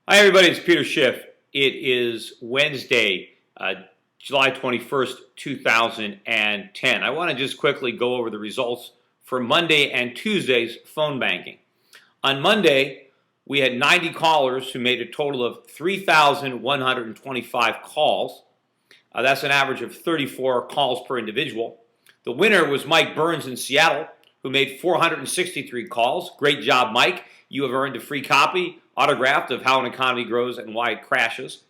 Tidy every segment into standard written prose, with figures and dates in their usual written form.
Hi, everybody. It's Peter Schiff. It is Wednesday, July 21st, 2010. I want to just quickly go over the results for Monday and Tuesday's phone banking. On Monday, we had 90 callers who made a total of 3,125 calls. That's an average of 34 calls per individual. The winner was Mike Burns in Seattle, who made 463 calls. Great job, Mike. You have earned a free copy, autographed, of How an Economy Grows and Why It Crashes.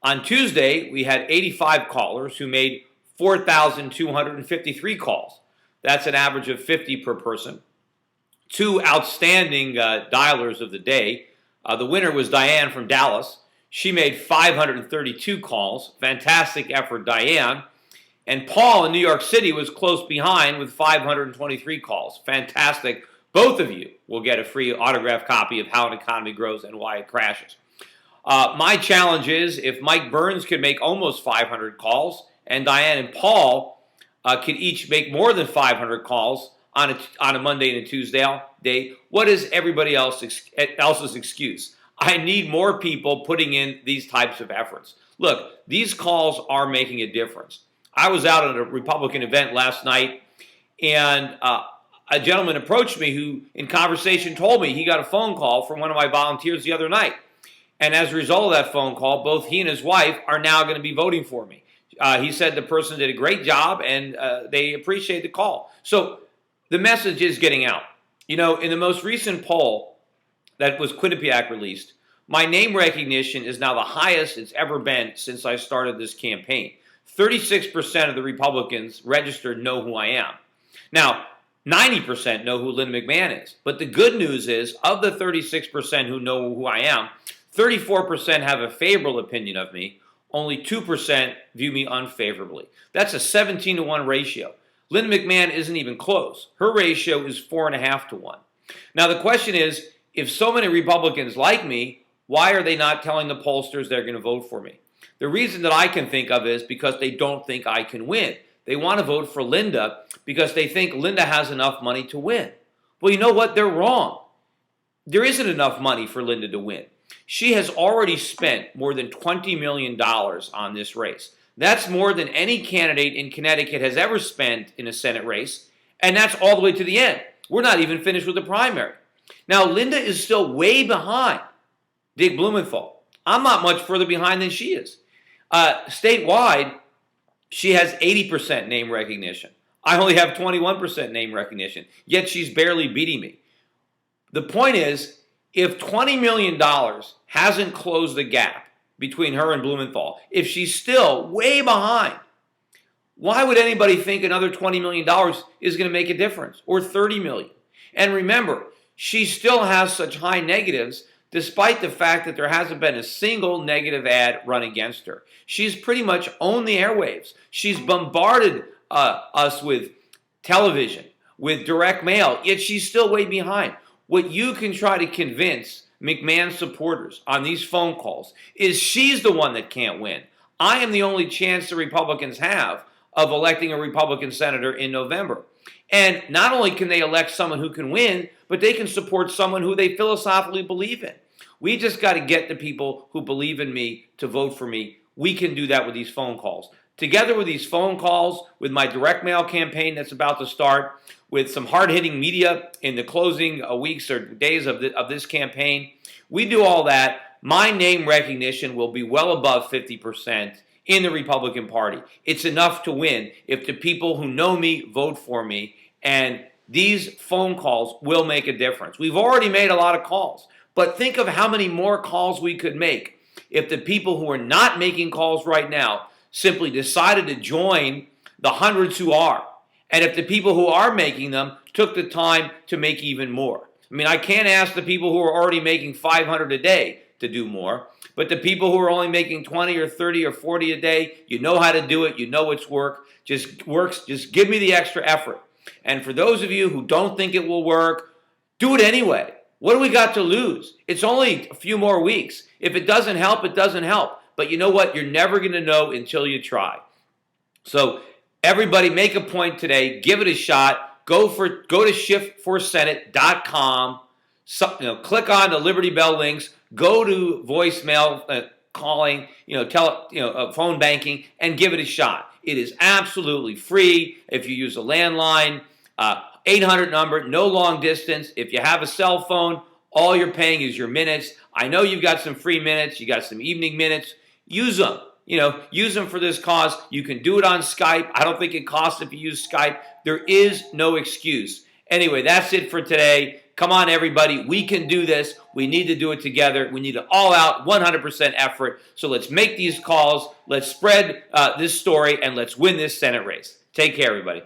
On Tuesday, we had 85 callers who made 4,253 calls. That's an average of 50 per person. Two outstanding dialers of the day. The winner was Diane from Dallas. She made 532 calls. Fantastic effort, Diane. And Paul in New York City was close behind with 523 calls. Fantastic. Both of you will get a free autographed copy of How an Economy Grows and Why It Crashes. My challenge is if Mike Burns could make almost 500 calls and Diane and Paul could each make more than 500 calls on a Monday and a Tuesday day, what is everybody else's excuse? I need more people putting in these types of efforts. Look, these calls are making a difference. I was out at a Republican event last night, and a gentleman approached me who, in conversation, told me he got a phone call from one of my volunteers the other night. And as a result of that phone call, both he and his wife are now going to be voting for me. He said the person did a great job, and they appreciate the call. So the message is getting out. You know, in the most recent poll that was Quinnipiac released, my name recognition is now the highest it's ever been since I started this campaign. 36% of the Republicans registered know who I am. Now, 90% know who Lynn McMahon is. But the good news is, of the 36% who know who I am, 34% have a favorable opinion of me. Only 2% view me unfavorably. That's a 17-to-1 ratio. Lynn McMahon isn't even close. Her ratio is 4.5 to 1. Now, the question is, if so many Republicans like me, why are they not telling the pollsters they're going to vote for me? The reason that I can think of is because they don't think I can win. They want to vote for Linda because they think Linda has enough money to win. Well, you know what? They're wrong. There isn't enough money for Linda to win. She has already spent more than $20 million on this race. That's more than any candidate in Connecticut has ever spent in a Senate race, and that's all the way to the end. We're not even finished with the primary. Now, Linda is still way behind Dick Blumenthal. I'm not much further behind than she is. Statewide, she has 80% name recognition. I only have 21% name recognition, yet she's barely beating me. The point is, if $20 million hasn't closed the gap between her and Blumenthal, if she's still way behind, why would anybody think another $20 million is going to make a difference, or $30 million? And remember, she still has such high negatives despite the fact that there hasn't been a single negative ad run against her. She's pretty much owned the airwaves. She's bombarded us with television, with direct mail, yet she's still way behind. What you can try to convince McMahon supporters on these phone calls is she's the one that can't win. I am the only chance the Republicans have of electing a Republican senator in November. And not only can they elect someone who can win, but they can support someone who they philosophically believe in. We just got to get the people who believe in me to vote for me. We can do that with these phone calls. Together with these phone calls, with my direct mail campaign that's about to start, with some hard-hitting media in the closing weeks or days of this campaign, we do all that, my name recognition will be well above 50% in the Republican Party. It's enough to win if the people who know me vote for me, and these phone calls will make a difference. We've already made a lot of calls, but think of how many more calls we could make if the people who are not making calls right now simply decided to join the hundreds who are, and if the people who are making them took the time to make even more. I mean, I can't ask the people who are already making 500 a day to do more, but the people who are only making 20 or 30 or 40 a day, you know how to do it, you know it's just give me the extra effort. And for those of you who don't think it will work, do it anyway. What do we got to lose? It's only a few more weeks. If it doesn't help, it doesn't help. But you know what? You're never going to know until you try. So everybody make a point today. Give it a shot. Go to shiftforsenate.com. Click on the Liberty Bell links. Go to voicemail calling, phone banking, and give it a shot. It is absolutely free if you use a landline. 800 number, no long distance. If you have a cell phone, all you're paying is your minutes. I know you've got some free minutes. You got some evening minutes. Use them. Use them for this cause. You can do it on Skype. I don't think it costs if you use Skype. There is no excuse. Anyway, that's it for today. Come on, everybody. We can do this. We need to do it together. We need an all-out 100% effort. So let's make these calls. Let's spread this story, and let's win this Senate race. Take care, everybody.